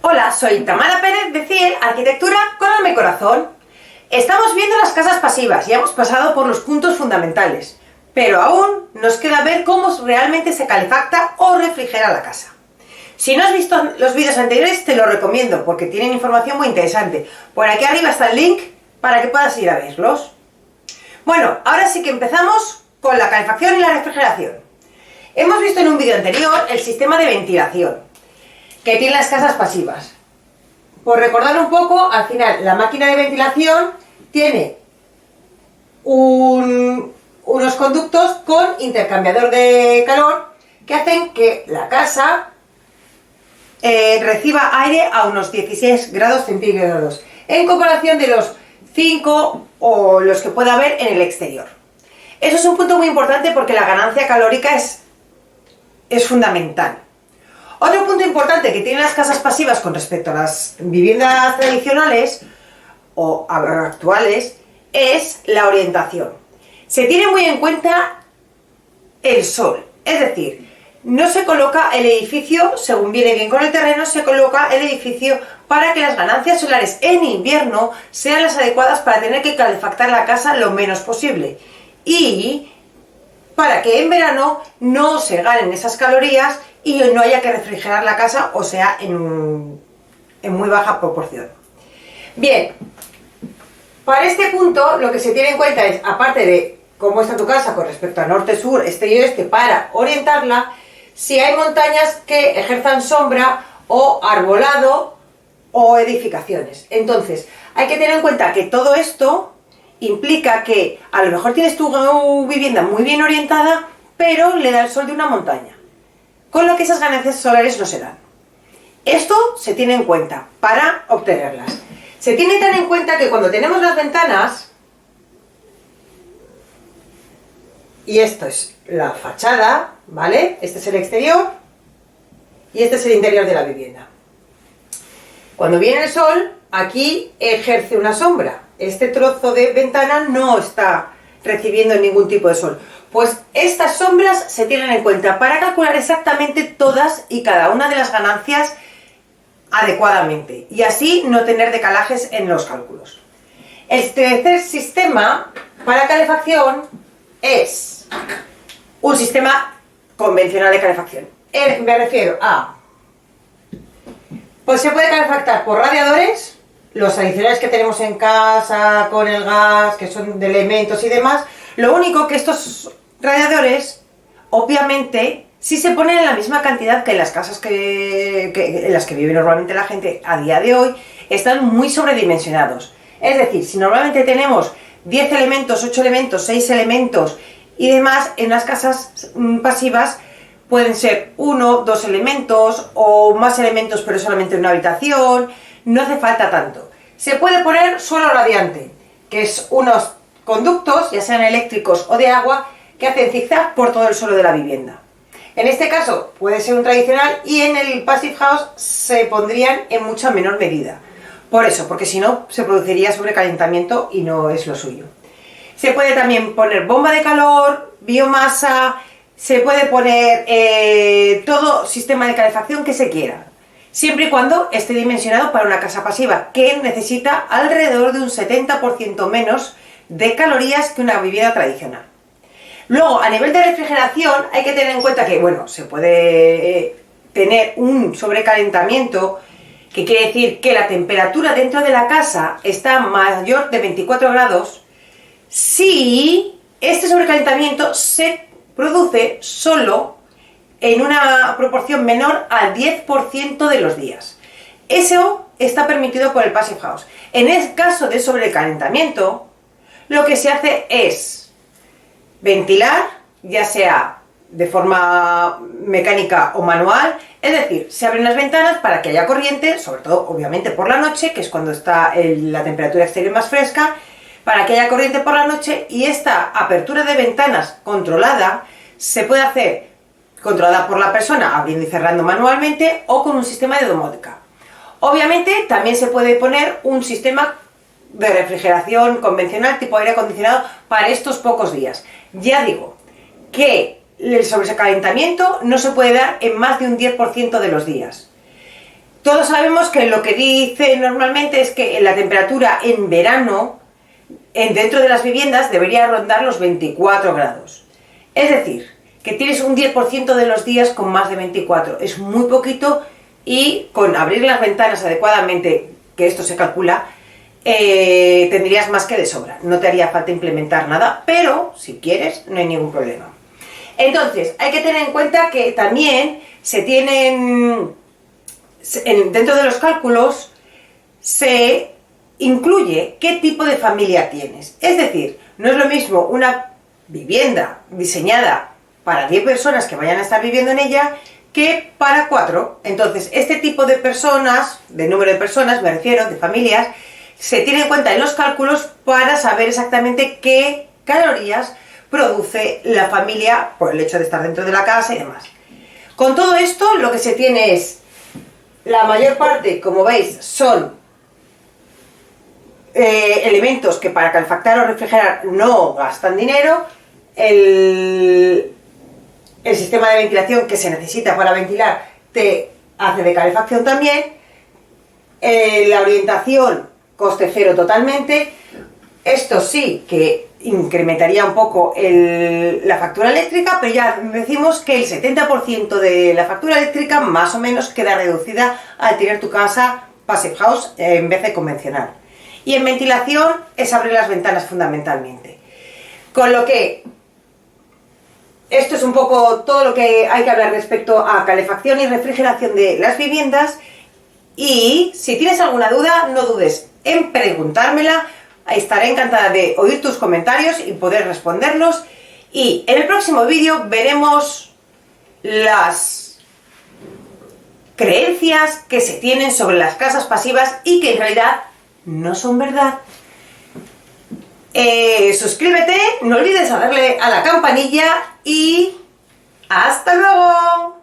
Hola, soy Tamara Pérez de CIEL Arquitectura con alma y corazón. Estamos viendo las casas pasivas y hemos pasado por los puntos fundamentales, pero aún nos queda ver cómo realmente se calefacta o refrigera la casa. Si no has visto los vídeos anteriores, te lo recomiendo porque tienen información muy interesante. Por aquí arriba está el link para que puedas ir a verlos. Bueno, ahora sí que empezamos con la calefacción y la refrigeración. Hemos visto en un vídeo anterior el sistema de ventilación que tienen las casas pasivas. Por recordar un poco, al final la máquina de ventilación tiene unos conductos con intercambiador de calor que hacen que la casa reciba aire a unos 16 grados centígrados en comparación de los 5 o los que pueda haber en el exterior. Eso es un punto muy importante porque la ganancia calórica es fundamental. Otro punto importante que tienen las casas pasivas con respecto a las viviendas tradicionales o actuales es la orientación. Se tiene muy en cuenta el sol, es decir, no se coloca el edificio, según viene bien con el terreno, se coloca el edificio para que las ganancias solares en invierno sean las adecuadas para tener que calefactar la casa lo menos posible y para que en verano no se ganen esas calorías y no haya que refrigerar la casa, o sea, en muy baja proporción. Bien, para este punto lo que se tiene en cuenta es, aparte de cómo está tu casa con respecto a norte, sur, este y oeste, para orientarla, si hay montañas que ejerzan sombra o arbolado o edificaciones. Entonces, hay que tener en cuenta que todo esto implica que a lo mejor tienes tu vivienda muy bien orientada, pero le da el sol de una montaña, con lo que esas ganancias solares no se dan. Esto se tiene en cuenta para obtenerlas. Se tiene tan en cuenta que cuando tenemos las ventanas, y esto es la fachada, ¿vale? Este es el exterior y este es el interior de la vivienda. Cuando viene el sol, aquí ejerce una sombra. Este trozo de ventana no está recibiendo ningún tipo de sol. Pues estas sombras se tienen en cuenta para calcular exactamente todas y cada una de las ganancias adecuadamente y así no tener decalajes en los cálculos. El tercer sistema para calefacción es un sistema convencional de calefacción. Me refiero a, pues se puede calefactar por radiadores, los adicionales que tenemos en casa con el gas, que son de elementos y demás. Lo único que estos radiadores, obviamente, si se ponen en la misma cantidad que en las casas en las que vive normalmente la gente a día de hoy, están muy sobredimensionados. Es decir, si normalmente tenemos 10 elementos, 8 elementos, 6 elementos y demás, en las casas pasivas pueden ser 1, 2 elementos o más elementos pero solamente en una habitación. No hace falta tanto. Se puede poner suelo radiante, que es unos conductos, ya sean eléctricos o de agua, que hacen zigzag por todo el suelo de la vivienda. En este caso puede ser un tradicional y en el Passive House se pondrían en mucha menor medida. Por eso, porque si no se produciría sobrecalentamiento y no es lo suyo. Se puede también poner bomba de calor, biomasa, se puede poner todo sistema de calefacción que se quiera, siempre y cuando esté dimensionado para una casa pasiva, que necesita alrededor de un 70% menos de calorías que una vivienda tradicional. Luego, a nivel de refrigeración, hay que tener en cuenta que, bueno, se puede tener un sobrecalentamiento, que quiere decir que la temperatura dentro de la casa está mayor de 24 grados, si este sobrecalentamiento se produce solo en una proporción menor al 10% de los días. Eso está permitido por el Passive House. En el caso de sobrecalentamiento, lo que se hace es ventilar, ya sea de forma mecánica o manual, es decir, se abren las ventanas para que haya corriente, sobre todo obviamente por la noche, que es cuando está la temperatura exterior más fresca, para que haya corriente por la noche, y esta apertura de ventanas controlada se puede hacer controlada por la persona abriendo y cerrando manualmente o con un sistema de domótica. Obviamente también se puede poner un sistema de refrigeración convencional tipo aire acondicionado para estos pocos días. Ya digo que el sobrecalentamiento no se puede dar en más de un 10% de los días. todos sabemos que lo que dice normalmente es que la temperatura en verano dentro de las viviendas debería rondar los 24 grados. Es decir, que tienes un 10% de los días con más de 24. Es muy poquito y con abrir las ventanas adecuadamente, que esto se calcula, tendrías más que de sobra. No te haría falta implementar nada, pero si quieres no hay ningún problema. Entonces, hay que tener en cuenta que también se tienen, dentro de los cálculos, se incluye qué tipo de familia tienes. Es decir, no es lo mismo una vivienda diseñada para 10 personas que vayan a estar viviendo en ella que para 4. Entonces, este tipo de personas, de número de personas, me refiero, de familias, se tiene en cuenta en los cálculos para saber exactamente qué calorías produce la familia por el hecho de estar dentro de la casa y demás. Con todo esto, lo que se tiene es, la mayor parte, como veis, son elementos que para calefactar o refrigerar no gastan dinero. El sistema de ventilación que se necesita para ventilar te hace de calefacción también. La orientación, coste cero totalmente. Esto sí que incrementaría un poco la factura eléctrica, pero ya decimos que el 70% de la factura eléctrica más o menos queda reducida al tener tu casa Passive House en vez de convencional. Y en ventilación es abrir las ventanas fundamentalmente. Con lo que esto es un poco todo lo que hay que hablar respecto a calefacción y refrigeración de las viviendas. Y si tienes alguna duda, no dudes en preguntármela. Estaré encantada de oír tus comentarios y poder responderlos. Y en el próximo vídeo veremos las creencias que se tienen sobre las casas pasivas y que en realidad no son verdad. Suscríbete, no olvides darle a la campanilla y ¡hasta luego!